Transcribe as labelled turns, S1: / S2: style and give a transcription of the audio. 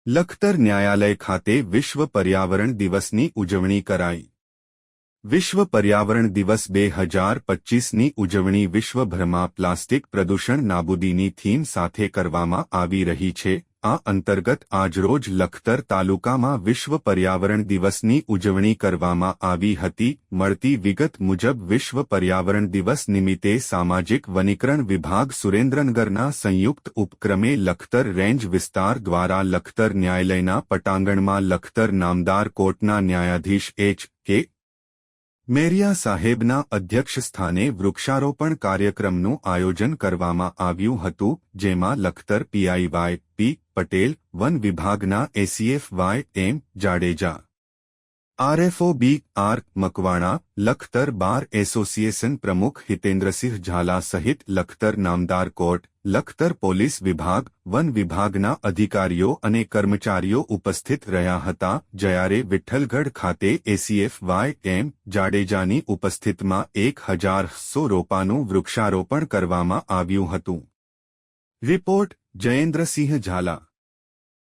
S1: લખતર ન્યાયાલય ખાતે વિશ્વ પર્યાવરણ દિવસની ઉજવણી કરાઈ। વિશ્વ પર્યાવરણ દિવસ 2025ની ઉજવણી વિશ્વભરમાં પ્લાસ્ટિક પ્રદૂષણ નાબૂદીની થીમ સાથે કરવામાં આવી રહી છે। આ અંતર્ગત આજરોજ લખતર તાલુકામાં વિશ્વ પર્યાવરણ દિવસની ઉજવણી કરવામાં આવી હતી। મળતી વિગત મુજબ વિશ્વ પર્યાવરણ દિવસ નિમિત્તે સામાજિક વનીકરણ વિભાગ સુરેન્દ્રનગરના સંયુક્ત ઉપક્રમે લખતર રેન્જ વિસ્તાર દ્વારા લખતર ન્યાયાલયના પટાંગણમાં લખતર નામદાર કોર્ટના ન્યાયાધીશ H.K. મેરિયા સાહેબના અધ્યક્ષસ્થાને વૃક્ષારોપણ કાર્યક્રમનું આયોજન કરવામાં આવ્યું હતું, જેમાં લખતર PIY.P. પટેલ, વન વિભાગના ACF.Y.M. Jadeja, RFO.B.R. Makwana, Lakhtar bar association પ્રમુખ હિતેન્દ્રસિંહ ઝાલા સહિત લખતર નામદાર કોર્ટ, લખતર પોલીસ વિભાગ, વન વિભાગના અધિકારીઓ અને કર્મચારીઓ ઉપસ્થિત રહ્યા હતા। જ્યારે વિઠ્ઠલગઢ ખાતે ACF.Y.M. જાડેજાની ઉપસ્થિતિમાં 1100 રોપાનું વૃક્ષારોપણ કરવામાં આવ્યું હતું। રિપોર્ટ જયેન્દ્રસિંહ ઝાલા।